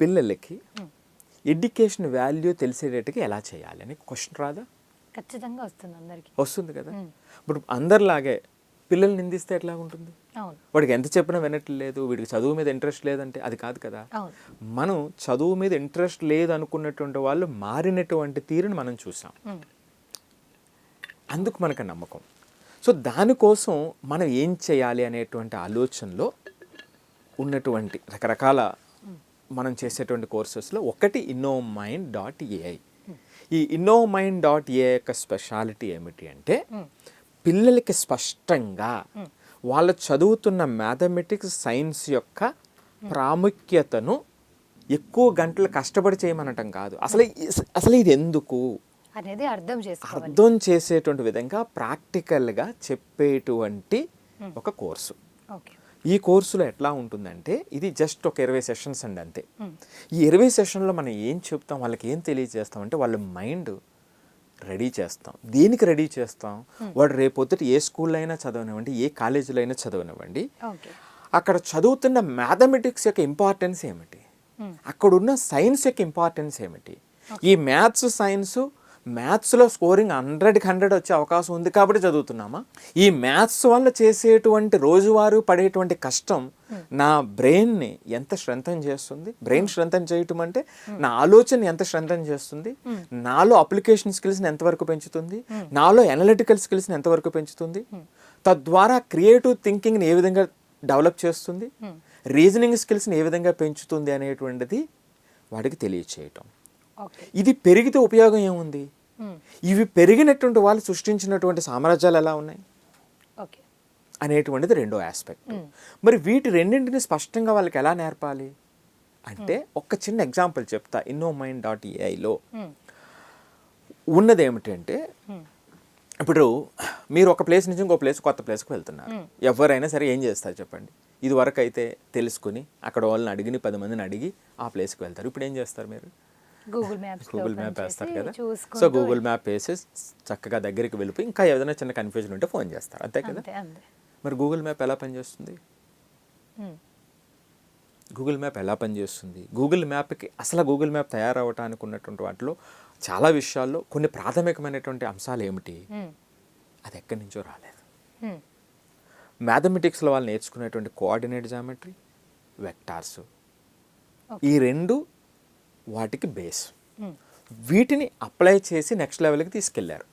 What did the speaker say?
పిల్లలకి education value తెలిసేటట్టుగా ఎలా చేయాలి అని క్వశ్చన్ రాదా? ఖచ్చితంగా వస్తుంది అందరికి. వస్తుంది కదా. ఇప్పుడు అందరిలాగే పిల్లల్ని నిందిస్తే ఎట్లా ఉంటుంది? వాడికి ఎంత చెప్పినా వినట్లేదు, వీడికి చదువు మీద ఇంట్రెస్ట్ లేదంటే అది కాదు కదా. మనం చదువు మీద ఇంట్రెస్ట్ లేదు అనుకున్నటువంటి వాళ్ళు మారినటువంటి తీరుని మనం చూసాం, అందుకు మనకు నమ్మకం. సో దానికోసం మనం ఏం చేయాలి అనేటువంటి ఆలోచనలో ఉన్నటువంటి రకరకాల మనం చేసేటువంటి కోర్సెస్లో ఒకటి innomind.ai. ఈ innomind.ai యొక్క స్పెషాలిటీ ఏమిటి అంటే పిల్లలకి స్పష్టంగా వాళ్ళు చదువుతున్న మ్యాథమెటిక్స్ సైన్స్ యొక్క ప్రాముఖ్యతను ఎక్కువ గంటలు కష్టపడి చేయమనటం కాదు, అసలు ఇది ఎందుకు అనేది అర్థం చేసేటువంటి విధంగా ప్రాక్టికల్గా చెప్పేటువంటి ఒక కోర్సు. ఈ కోర్సులో ఎట్లా ఉంటుందంటే ఇది జస్ట్ ఒక 20 సెషన్స్ అండి అంతే. ఈ 20 సెషన్లో మనం ఏం చెప్తాం, వాళ్ళకి ఏం తెలియజేస్తాం అంటే వాళ్ళ మైండ్ రెడీ చేస్తాం. దేనికి రెడీ చేస్తాం? వాడు రేపొద్దుట ఏ స్కూల్లో అయినా చదవనివ్వండి, ఏ కాలేజీలో అయినా చదవనివ్వండి, అక్కడ చదువుతున్న మ్యాథమెటిక్స్ యొక్క ఇంపార్టెన్స్ ఏమిటి, అక్కడున్న సైన్స్ యొక్క ఇంపార్టెన్స్ ఏమిటి. ఈ మ్యాథ్స్లో స్కోరింగ్ 100కి 100 వచ్చే అవకాశం ఉంది కాబట్టి చదువుతున్నామా? ఈ మ్యాథ్స్ వల్ల చేసేటువంటి రోజువారీ పడేటువంటి కష్టం నా బ్రెయిన్ని ఎంత స్ట్రెంథన్ చేస్తుంది, బ్రెయిన్ స్ట్రెంథన్ చేయటం అంటే నా ఆలోచన ఎంత స్ట్రెంథన్ చేస్తుంది, నాలో అప్లికేషన్ స్కిల్స్ని ఎంతవరకు పెంచుతుంది, నాలో అనలిటికల్ స్కిల్స్ని ఎంతవరకు పెంచుతుంది, తద్వారా క్రియేటివ్ థింకింగ్ని ఏ విధంగా డెవలప్ చేస్తుంది, రీజనింగ్ స్కిల్స్ని ఏ విధంగా పెంచుతుంది అనేటువంటిది వాడికి తెలియచేయటం. ఇది పెరిగితే ఉపయోగం ఏముంది? ఇవి పెరిగినటువంటి వాళ్ళు సృష్టించినటువంటి సామ్రాజ్యాలు ఎలా ఉన్నాయి అనేటువంటిది రెండో ఆస్పెక్ట్. మరి వీటి రెండింటిని స్పష్టంగా వాళ్ళకి ఎలా నేర్పాలి అంటే ఒక చిన్న ఎగ్జాంపుల్ చెప్తా. innomind.ai ఉన్నది ఏమిటంటే, ఇప్పుడు మీరు ఒక ప్లేస్ నుంచి ఇంకో ప్లేస్, కొత్త ప్లేస్కి వెళ్తున్నారు. ఎవరైనా సరే ఏం చేస్తారు చెప్పండి? ఇది వరకు అయితే తెలుసుకుని అక్కడ వాళ్ళని అడిగి 10 మందిని అడిగి ఆ ప్లేస్కి వెళ్తారు. ఇప్పుడు ఏం చేస్తారు? మీరు గూగుల్ మ్యాప్ వేస్తారు కదా. సో గూగుల్ మ్యాప్ వేసి చక్కగా దగ్గరికి వెళ్ళిపోయి ఇంకా ఏదైనా చిన్న కన్ఫ్యూజన్ ఉంటే ఫోన్ చేస్తారు, అంతే కదా. మరి గూగుల్ మ్యాప్ ఎలా పనిచేస్తుంది? గూగుల్ మ్యాప్కి అసలు గూగుల్ మ్యాప్ తయారవటానికి ఉన్నటువంటి వాటిలో చాలా విషయాల్లో కొన్ని ప్రాథమికమైనటువంటి అంశాలు ఏమిటి, అది ఎక్కడి నుంచో రాలేదు. మ్యాథమెటిక్స్లో వాళ్ళు నేర్చుకునేటువంటి కోఆర్డినేట్ జామెట్రీ, వెక్టార్స్, ఈ రెండు వాటికి బేస్. వీటిని అప్లై చేసి నెక్స్ట్ లెవెల్కి తీసుకెళ్లారు.